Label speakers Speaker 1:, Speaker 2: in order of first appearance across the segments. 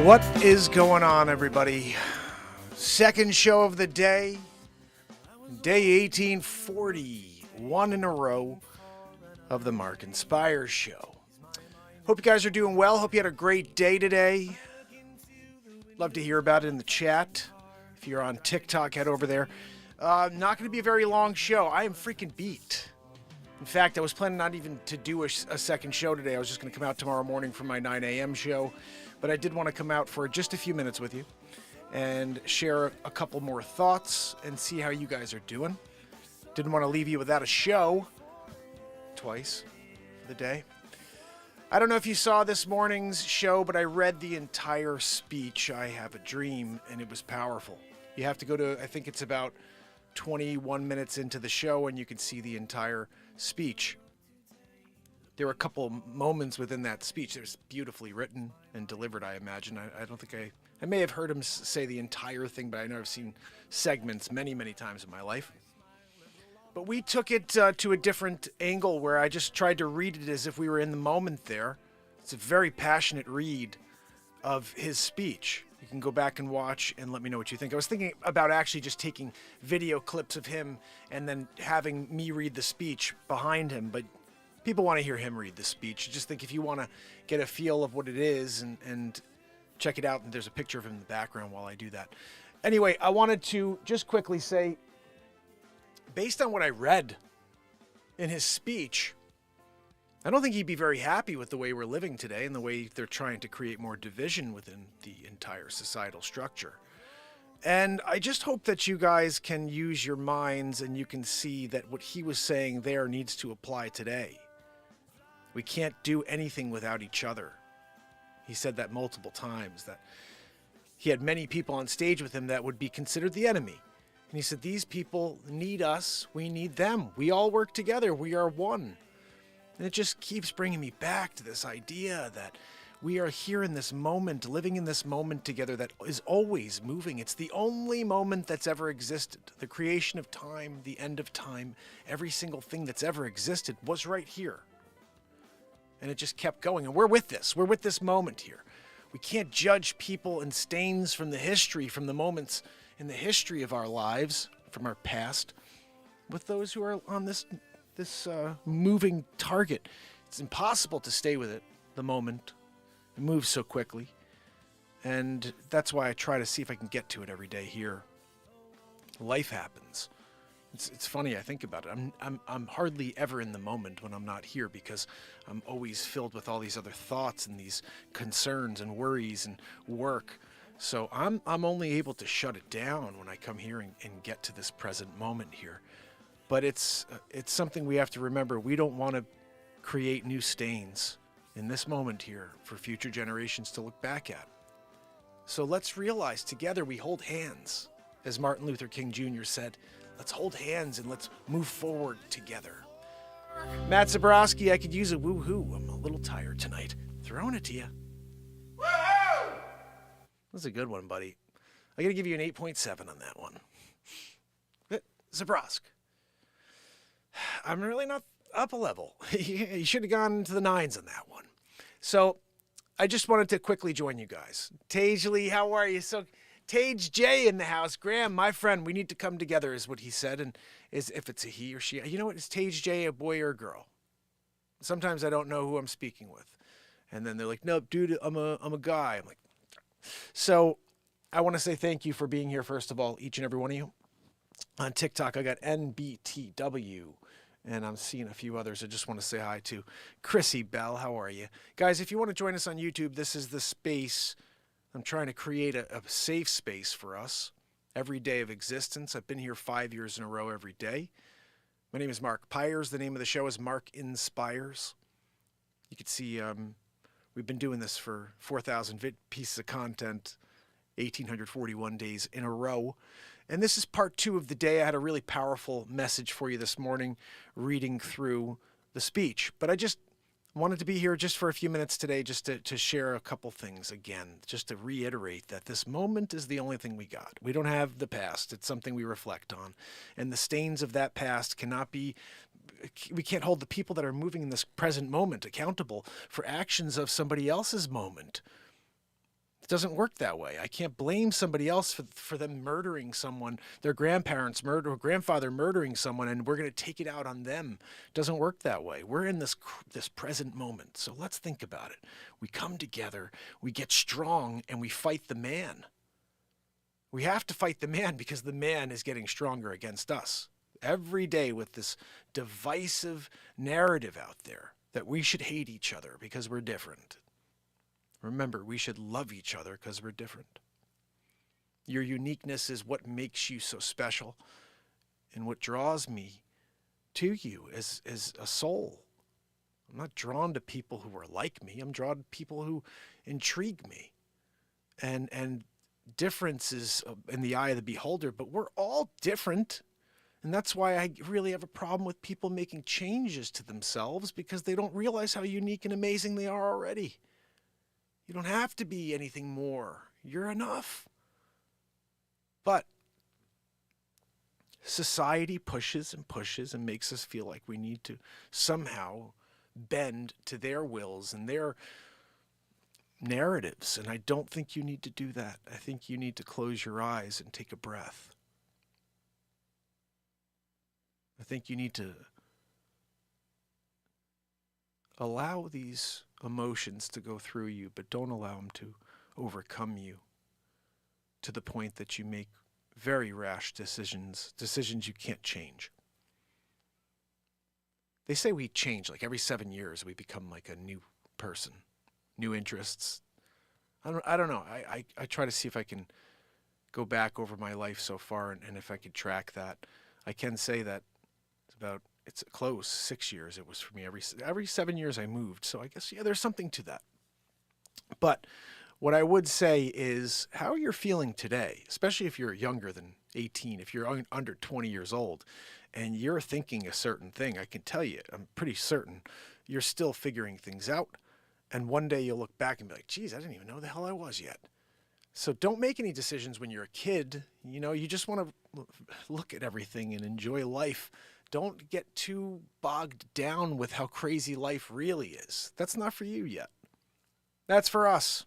Speaker 1: What is going on, everybody? Second show of the day, day 1840, one in a row of the Mark Inspires show. Hope you guys are doing well. Hope you had a great day today. Love to hear about it in the chat. If you're on TikTok, head over there. Not going to be a very long show. I am freaking beat. In fact, I was planning not even to do a second show today. I was just going to come out tomorrow morning for my 9 a.m. show. But I did want to come out for just a few minutes with you and share a couple more thoughts and see how you guys are doing. Didn't want to leave you without a show twice for the day. I don't know if you saw this morning's show, but I read the entire speech, I Have a Dream, and it was powerful. You have to go to, I think it's about 21 minutes into the show, and you can see the entire speech. There were a couple moments within that speech that was beautifully written and delivered, I imagine. I don't think I may have heard him say the entire thing, but I know I've seen segments many, many times in my life. But we took it to a different angle where I just tried to read it as if we were in the moment there. It's a very passionate read of his speech. You can go back and watch and let me know what you think. I was thinking about actually just taking video clips of him and then having me read the speech behind him, but people want to hear him read the speech. Just think if you want to get a feel of what it is and check it out, and there's a picture of him in the background while I do that. Anyway, I wanted to just quickly say, based on what I read in his speech, I don't think he'd be very happy with the way we're living today and the way they're trying to create more division within the entire societal structure. And I just hope that you guys can use your minds and you can see that what he was saying there needs to apply today. We can't do anything without each other. He said that multiple times, that he had many people on stage with him that would be considered the enemy. And he said, these people need us, we need them. We all work together, we are one. And it just keeps bringing me back to this idea that we are here in this moment, living in this moment together that is always moving. It's the only moment that's ever existed. The creation of time, the end of time, every single thing that's ever existed was right here. And it just kept going. And we're with this. We're with this moment here. We can't judge people and stains from the history, from the moments in the history of our lives, from our past, with those who are on this moving target. It's impossible to stay with it, the moment. It moves so quickly. And that's why I try to see if I can get to it every day here. Life happens. It's funny, I think about it. I'm hardly ever in the moment when I'm not here because I'm always filled with all these other thoughts and these concerns and worries and work. So I'm only able to shut it down when I come here and get to this present moment here. But it's something we have to remember. We don't want to create new stains in this moment here for future generations to look back at. So let's realize together we hold hands. As Martin Luther King Jr. said, let's hold hands and let's move forward together. Matt Zabrowski, I could use a woo-hoo. I'm a little tired tonight. Throwing it to you. Woo-hoo! That's a good one, buddy. I got to give you an 8.7 on that one. Zabrosk. I'm really not up a level. You should have gone to the 9s on that one. So I just wanted to quickly join you guys. Tage Lee, how are you? So Tage J in the house. Graham, my friend, we need to come together is what he said. And is if it's a he or she. You know what? Is Tage J a boy or a girl? Sometimes I don't know who I'm speaking with. And then they're like, no, dude, I'm a guy. I'm like, so I want to say thank you for being here, first of all, each and every one of you. On TikTok, I got NBTW. And I'm seeing a few others I just want to say hi to. Chrissy Bell, how are you? Guys, if you want to join us on YouTube, this is the space. I'm trying to create a safe space for us every day of existence. I've been here 5 years in a row every day. My name is Mark Pyers. The name of the show is Mark Inspires. You can see we've been doing this for 4,000 pieces of content, 1,841 days in a row. And this is part 2 of the day. I had a really powerful message for you this morning, reading through the speech. But I just wanted to be here just for a few minutes today, just to share a couple things again, just to reiterate that this moment is the only thing we got. We don't have the past. It's something we reflect on. And the stains of that past cannot be we can't hold the people that are moving in this present moment accountable for actions of somebody else's moment. It doesn't work that way. I can't blame somebody else for them murdering someone, their grandfather murdering someone, and we're going to take it out on them. It doesn't work that way. We're in this present moment. So let's think about it. We come together, we get strong, and we fight the man. We have to fight the man because the man is getting stronger against us. Every day with this divisive narrative out there that we should hate each other because we're different. Remember, we should love each other because we're different. Your uniqueness is what makes you so special and what draws me to you as a soul. I'm not drawn to people who are like me. I'm drawn to people who intrigue me. And difference is in the eye of the beholder, but we're all different. And that's why I really have a problem with people making changes to themselves, because they don't realize how unique and amazing they are already. You don't have to be anything more. You're enough. But society pushes and pushes and makes us feel like we need to somehow bend to their wills and their narratives. And I don't think you need to do that. I think you need to close your eyes and take a breath. I think you need to allow these emotions to go through you, but don't allow them to overcome you to the point that you make very rash decisions you can't change. They say we change, like every 7 years we become like a new person, new interests. I don't know. I try to see if I can go back over my life so far and if I could track that. I can say that it's close 6 years it was for me. Every 7 years I moved. So I guess, yeah, there's something to that. But what I would say is how you're feeling today, especially if you're younger than 18, if you're under 20 years old and you're thinking a certain thing, I can tell you, I'm pretty certain you're still figuring things out. And one day you'll look back and be like, geez, I didn't even know who the hell I was yet. So don't make any decisions when you're a kid. You know, you just want to look at everything and enjoy life. Don't get too bogged down with how crazy life really is. That's not for you yet. That's for us.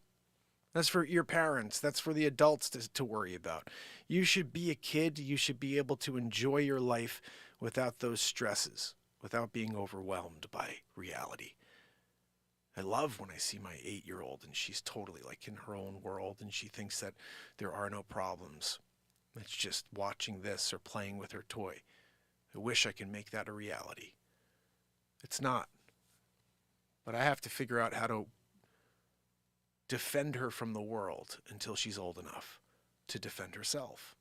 Speaker 1: That's for your parents. That's for the adults to worry about. You should be a kid. You should be able to enjoy your life without those stresses, without being overwhelmed by reality. I love when I see my 8-year-old and she's totally like in her own world and she thinks that there are no problems. It's just watching this or playing with her toy. I wish I could make that a reality. It's not. But I have to figure out how to defend her from the world until she's old enough to defend herself.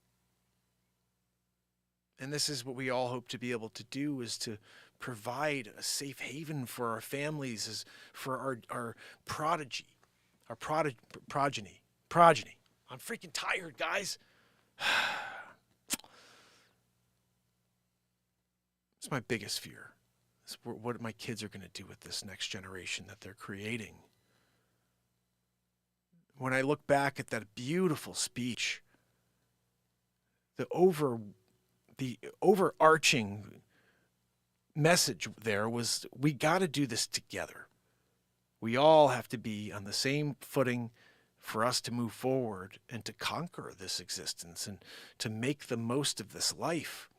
Speaker 1: And this is what we all hope to be able to do, is to provide a safe haven for our families, for our progeny. I'm freaking tired, guys. It's my biggest fear. It's what my kids are going to do with this next generation that they're creating. When I look back at that beautiful speech, the overarching message there was, we got to do this together. We all have to be on the same footing for us to move forward and to conquer this existence and to make the most of this life.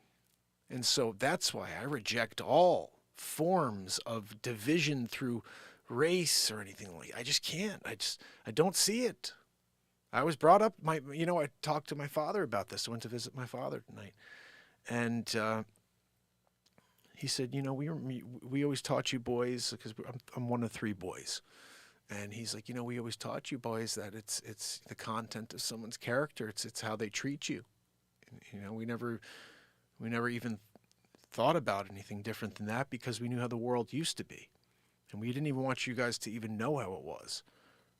Speaker 1: And so that's why I reject all forms of division through race or anything like that. I just can't. I don't see it. I was brought up, I talked to my father about this. I went to visit my father tonight. And he said, we always taught you boys, because I'm one of 3 boys. And he's like, we always taught you boys that it's the content of someone's character. It's how they treat you. And, we never even thought about anything different than that, because we knew how the world used to be. And we didn't even want you guys to even know how it was.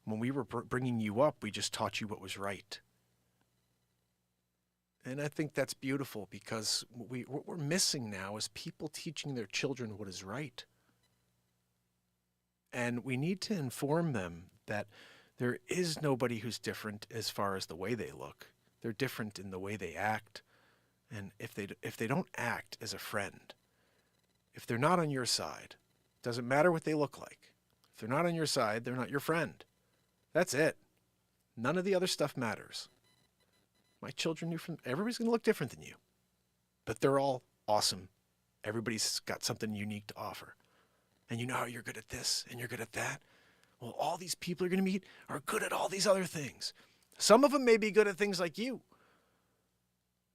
Speaker 1: When we were bringing you up, we just taught you what was right. And I think that's beautiful, because what we're missing now is people teaching their children what is right. And we need to inform them that there is nobody who's different as far as the way they look. They're different in the way they act. And if they don't act as a friend, if they're not on your side, doesn't matter what they look like. If they're not on your side, they're not your friend. That's it. None of the other stuff matters. My children knew from everybody's going to look different than you, but they're all awesome. Everybody's got something unique to offer. And you know how you're good at this and you're good at that? Well, all these people you're going to meet are good at all these other things. Some of them may be good at things like you,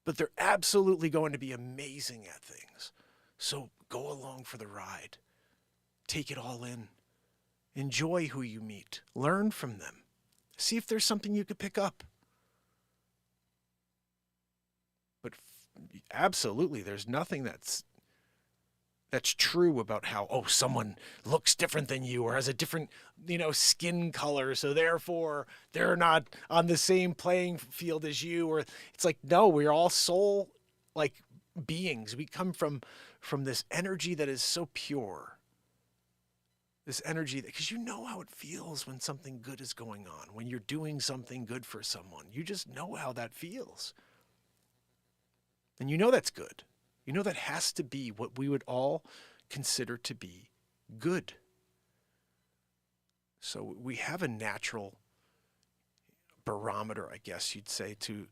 Speaker 1: but they're absolutely going to be amazing at things. So go along for the ride. Take it all in. Enjoy who you meet. Learn from them. See if there's something you could pick up. But absolutely, there's nothing that's true about how, someone looks different than you or has a different, skin color, so therefore they're not on the same playing field as you. Or it's like, no, we're all soul beings. We come from this energy that is so pure. This energy that, because you know how it feels when something good is going on, when you're doing something good for someone. You just know how that feels. And you know that's good. You know that has to be what we would all consider to be good. So we have a natural barometer, I guess you'd say, to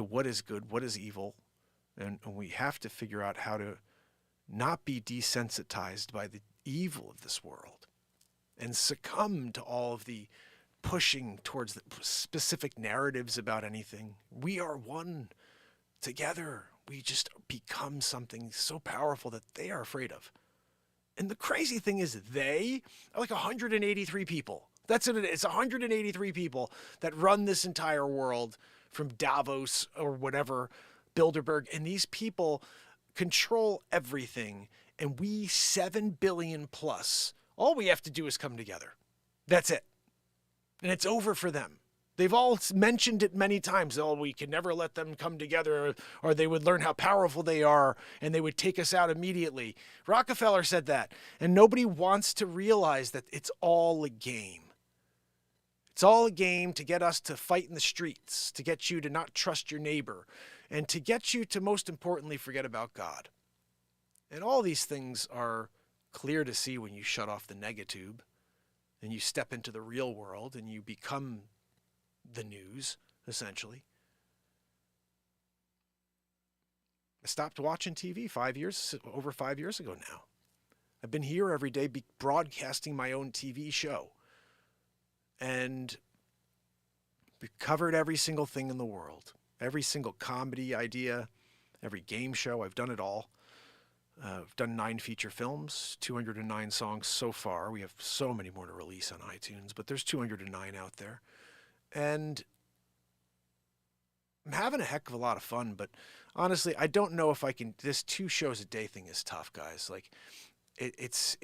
Speaker 1: what is good, what is evil. And we have to figure out how to not be desensitized by the evil of this world and succumb to all of the pushing towards the specific narratives about anything. We are one together. We just become something so powerful that they are afraid of. And the crazy thing is they are like 183 people. That's what it is. It's 183 people that run this entire world from Davos or whatever, Bilderberg. And these people control everything. And we 7 billion plus, all we have to do is come together. That's it. And it's over for them. They've all mentioned it many times. We can never let them come together, or they would learn how powerful they are and they would take us out immediately. Rockefeller said that. And nobody wants to realize that it's all a game. It's all a game to get us to fight in the streets, to get you to not trust your neighbor, and to get you to, most importantly, forget about God. And all these things are clear to see when you shut off the negatube and you step into the real world and you become the news, essentially. I stopped watching TV over 5 years ago now. I've been here every day broadcasting my own TV show. And we covered every single thing in the world. Every single comedy idea, every game show. I've done it all. I've done 9 feature films, 209 songs so far. We have so many more to release on iTunes, but there's 209 out there. And I'm having a heck of a lot of fun, but honestly, I don't know if I can. This 2 shows a day thing is tough, guys. Like, it's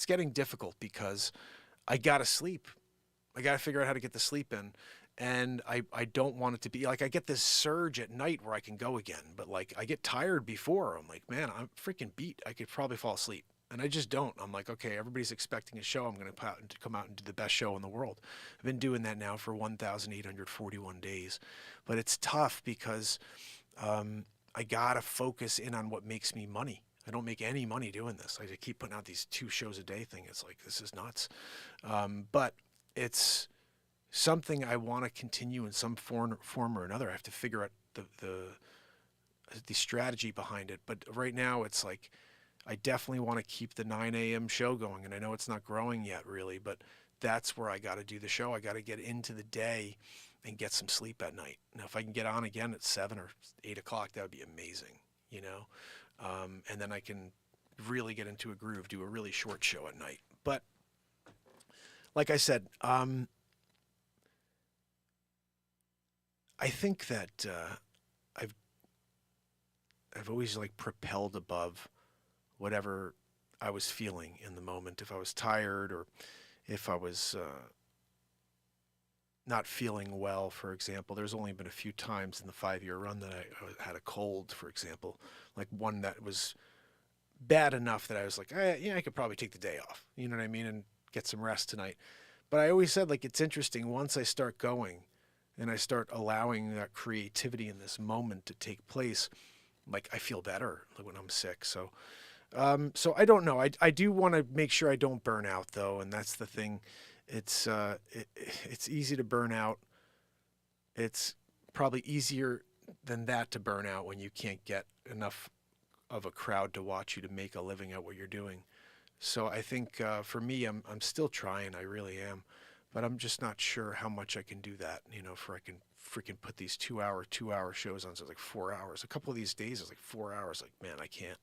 Speaker 1: getting difficult because I gotta sleep. I gotta figure out how to get the sleep in, and I don't want it to be like I get this surge at night where I can go again, but like I get tired before. I'm like, man, I'm freaking beat. I could probably fall asleep. And I just don't. I'm like, okay, everybody's expecting a show. I'm going to come out and do the best show in the world. I've been doing that now for 1,841 days. But it's tough because I got to focus in on what makes me money. I don't make any money doing this. I keep putting out these 2 shows a day thing. It's like, this is nuts. But it's something I want to continue in some form or another. I have to figure out the strategy behind it. But right now it's like, I definitely want to keep the 9 a.m. show going, and I know it's not growing yet, really, but that's where I got to do the show. I got to get into the day and get some sleep at night. Now, if I can get on again at 7 or 8 o'clock, that would be amazing, and then I can really get into a groove, do a really short show at night. But like I said, I think that I've always propelled above whatever I was feeling in the moment. If I was tired or if I was not feeling well, for example, there's only been a few times in the 5-year run that I had a cold, for example, like one that was bad enough that I was like, I could probably take the day off, you know what I mean, and get some rest tonight. But I always said, it's interesting, once I start going and I start allowing that creativity in this moment to take place, I feel better when I'm sick. So So I don't know. I do want to make sure I don't burn out though, and that's the thing. It's easy to burn out. It's probably easier than that to burn out when you can't get enough of a crowd to watch you to make a living at what you're doing. So I think for me, I'm still trying. I really am, but I'm just not sure how much I can do that. You know, for I can freaking put these 2 hour shows on, so it's like 4 hours. A couple of these days it's like 4 hours. Like, man, I can't.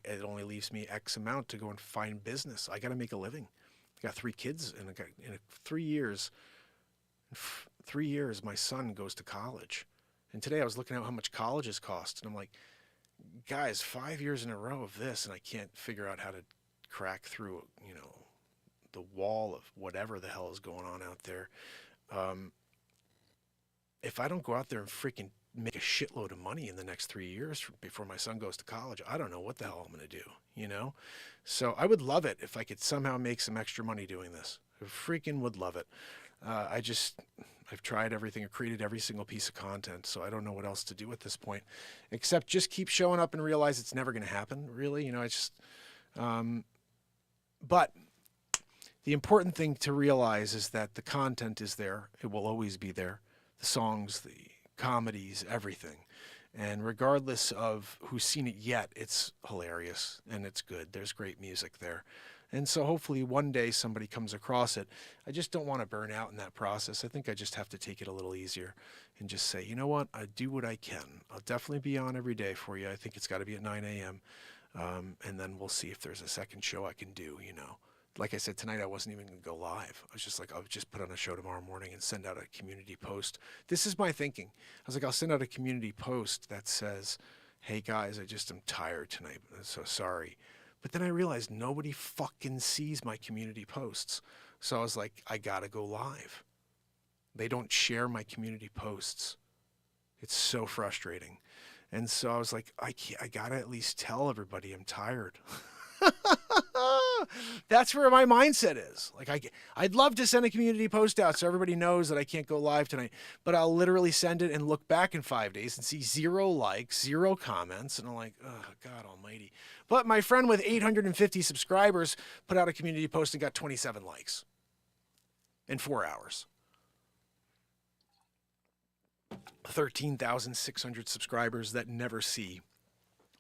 Speaker 1: It only leaves me X amount to go and find business. I got to make a living. I got 3 kids, and I got in 3 years. 3 years, my son goes to college, and today I was looking at how much colleges cost, and I'm like, guys, 5 years in a row of this, and I can't figure out how to crack through, the wall of whatever the hell is going on out there. Um, if I don't go out there and freaking make a shitload of money in the next 3 years before my son goes to college, I don't know what the hell I'm going to do. So I would love it if I could somehow make some extra money doing this. I freaking would love it. I've tried everything. I've created every single piece of content, so I don't know what else to do at this point, except just keep showing up and realize it's never going to happen. Really, but the important thing to realize is that the content is there. It will always be there. The songs, the comedies, everything. And regardless of who's seen it yet, it's hilarious and it's good. There's great music there. And so hopefully one day somebody comes across it. I just don't want to burn out in that process. I think I just have to take it a little easier and just say, you know what, I do what I can. I'll definitely be on every day for you. I think it's got to be at 9 a.m. And then we'll see if there's a second show I can do. Like I said, tonight I wasn't even going to go live. I was just like, I'll just put on a show tomorrow morning and send out a community post. This is my thinking. I was like, I'll send out a community post that says, hey guys, I just am tired tonight. I'm so sorry. But then I realized nobody fucking sees my community posts. So I was like, I gotta go live. They don't share my community posts. It's so frustrating. And so I was like, I gotta at least tell everybody I'm tired. That's where my mindset is. Like, I'd love to send a community post out so everybody knows that I can't go live tonight, but I'll literally send it and look back in 5 days and see 0 likes, 0 comments, and I'm like, oh, God almighty. But my friend with 850 subscribers put out a community post and got 27 likes in 4 hours. 13,600 subscribers that never see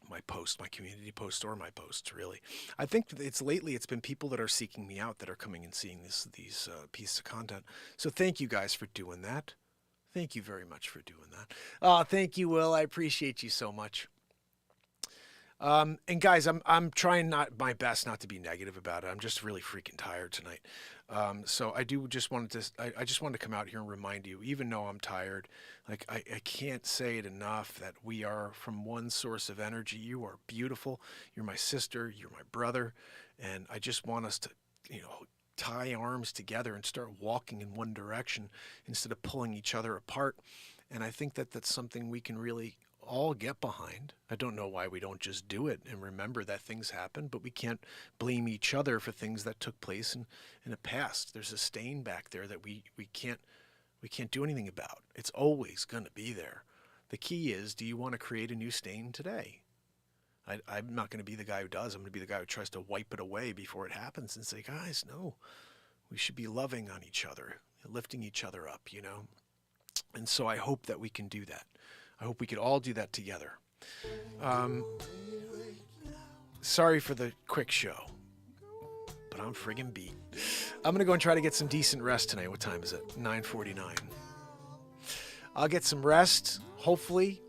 Speaker 1: my post, my community post, or my posts, really. I think it's been people that are seeking me out that are coming and seeing these pieces of content. So thank you guys for doing that. Thank you very much for doing that. Thank you, Will. I appreciate you so much. And guys, I'm trying my best not to be negative about it. I'm just really freaking tired tonight. So I just wanted to come out here and remind you, even though I'm tired, like I can't say it enough that we are from one source of energy. You are beautiful. You're my sister. You're my brother. And I just want us to, tie arms together and start walking in one direction instead of pulling each other apart. And I think that that's something we can really all get behind. I don't know why we don't just do it and remember that things happen, but we can't blame each other for things that took place in the past. There's a stain back there that we can't do anything about. It's always going to be there. The key is, do you want to create a new stain today? I'm not going to be the guy who does. I'm going to be the guy who tries to wipe it away before it happens and say, guys, no, we should be loving on each other, lifting each other up, And so I hope that we can do that. I hope we could all do that together. Sorry for the quick show, but I'm friggin' beat. I'm going to go and try to get some decent rest tonight. What time is it? 9:49. I'll get some rest, hopefully.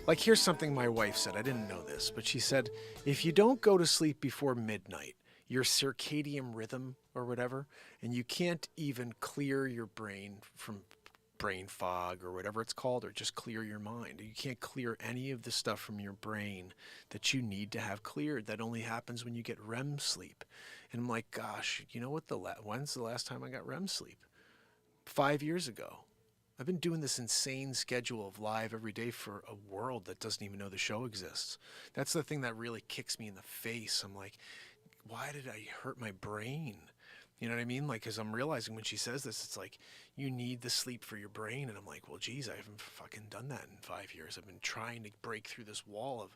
Speaker 1: Like, here's something my wife said. I didn't know this, but she said, if you don't go to sleep before midnight, your circadian rhythm or whatever, and you can't even clear your brain from brain fog or whatever it's called, or just clear your mind. You can't clear any of the stuff from your brain that you need to have cleared. That only happens when you get REM sleep. And I'm like, gosh, you know what? When's the last time I got REM sleep? 5 years ago. I've been doing this insane schedule of live every day for a world that doesn't even know the show exists. That's the thing that really kicks me in the face. I'm like, why did I hurt my brain? You know what I mean? Like, because I'm realizing when she says this, it's like, you need the sleep for your brain. And I'm like, well, geez, I haven't fucking done that in 5 years. I've been trying to break through this wall of,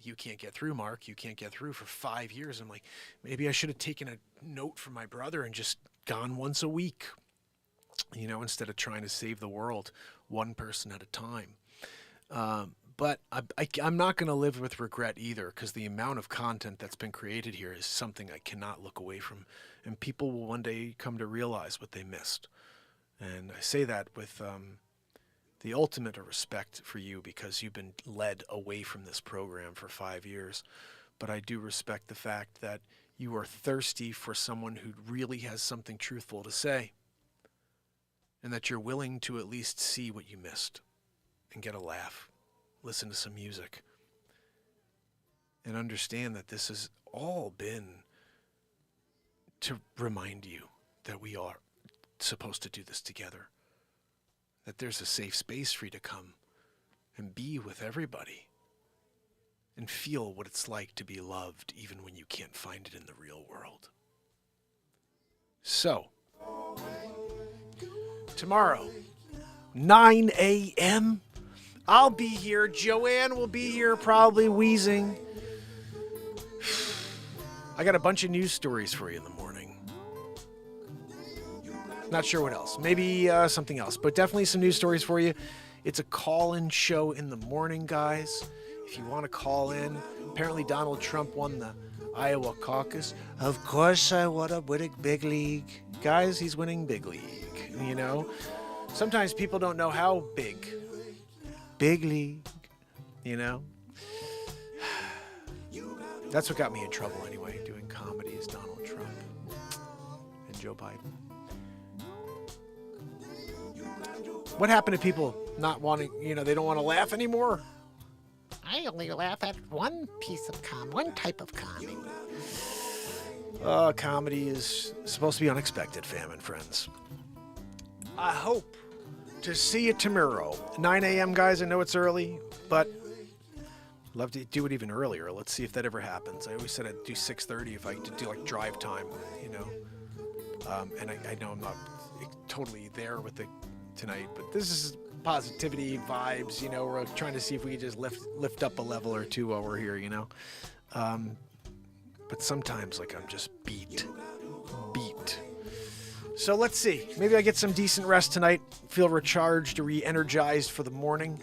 Speaker 1: You can't get through, Mark. You can't get through for 5 years. I'm like, maybe I should have taken a note from my brother and just gone once a week, instead of trying to save the world one person at a time. But I'm not going to live with regret either, because the amount of content that's been created here is something I cannot look away from. And people will one day come to realize what they missed. And I say that with the ultimate of respect for you, because you've been led away from this program for 5 years. But I do respect the fact that you are thirsty for someone who really has something truthful to say, and that you're willing to at least see what you missed and get a laugh, listen to some music, and understand that this has all been to remind you that we are supposed to do this together, that there's a safe space for you to come and be with everybody and feel what it's like to be loved even when you can't find it in the real world. So, tomorrow, 9 a.m., I'll be here. Joanne will be here, probably wheezing. I got a bunch of news stories for you in the morning. Not sure what else. Maybe something else, but definitely some news stories for you. It's a call-in show in the morning, guys. If you want to call in, apparently Donald Trump won the Iowa caucus. Of course I want to win big league. Guys, he's winning big league, Sometimes people don't know how big. Big league, That's what got me in trouble anyway, doing comedy as Donald Trump and Joe Biden. What happened to people not wanting, they don't want to laugh anymore?
Speaker 2: I only laugh at one type of comedy.
Speaker 1: Comedy is supposed to be unexpected, fam and friends. I hope to see you tomorrow. 9 a.m., guys. I know it's early, but I'd love to do it even earlier. Let's see if that ever happens. I always said I'd do 6:30 if I could do like drive time, And I know I'm not totally there with tonight, but this is positivity vibes. We're trying to see if we can just lift up a level or two while we're here. But sometimes I'm just beat. So let's see. Maybe I get some decent rest tonight, feel recharged, re-energized for the morning,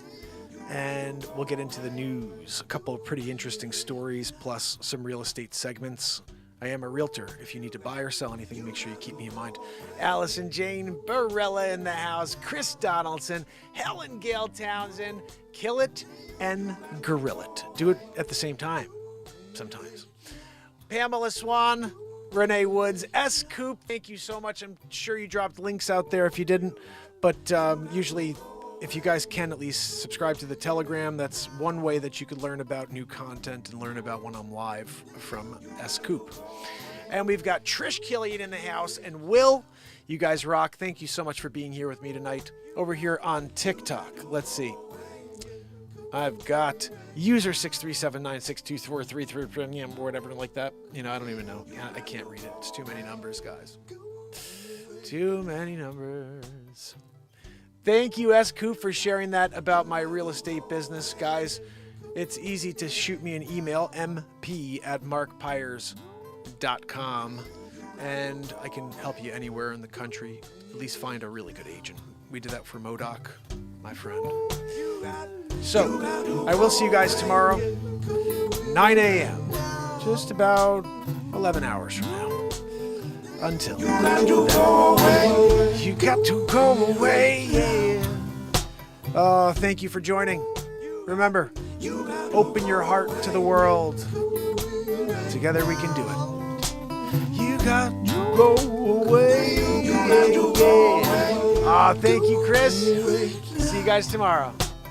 Speaker 1: and we'll get into the news. A couple of pretty interesting stories, plus some real estate segments. I am a realtor. If you need to buy or sell anything, make sure you keep me in mind. Allison Jane Barella in the house, Chris Donaldson, Helen Gale Townsend, Kill It and Gorilla It. Do it at the same time, sometimes. Pamela Swan, Renee Woods, S. Coop, thank you so much. I'm sure you dropped links out there if you didn't, but usually if you guys can at least subscribe to the Telegram, that's one way that you could learn about new content and learn about when I'm live from S. Coop. And we've got Trish Killian in the house and Will. You guys rock. Thank you so much for being here with me tonight. Over here on TikTok, let's see. I've got user 637962433 or whatever like that. I don't even know. I can't read it. It's too many numbers, guys. Too many numbers. Thank you, S. Coop, for sharing that about my real estate business, guys. It's easy to shoot me an email, mp@markpyers.com, and I can help you anywhere in the country. At least find a really good agent. We did that for Modoc, my friend. So, I will see you guys tomorrow, 9 a.m., just about 11 hours from now. Until you got to go away, yeah. Oh, thank you for joining. Remember, open your heart to the world. Together we can do it. You got to go away, yeah. Oh, thank you, Chris. See you guys tomorrow.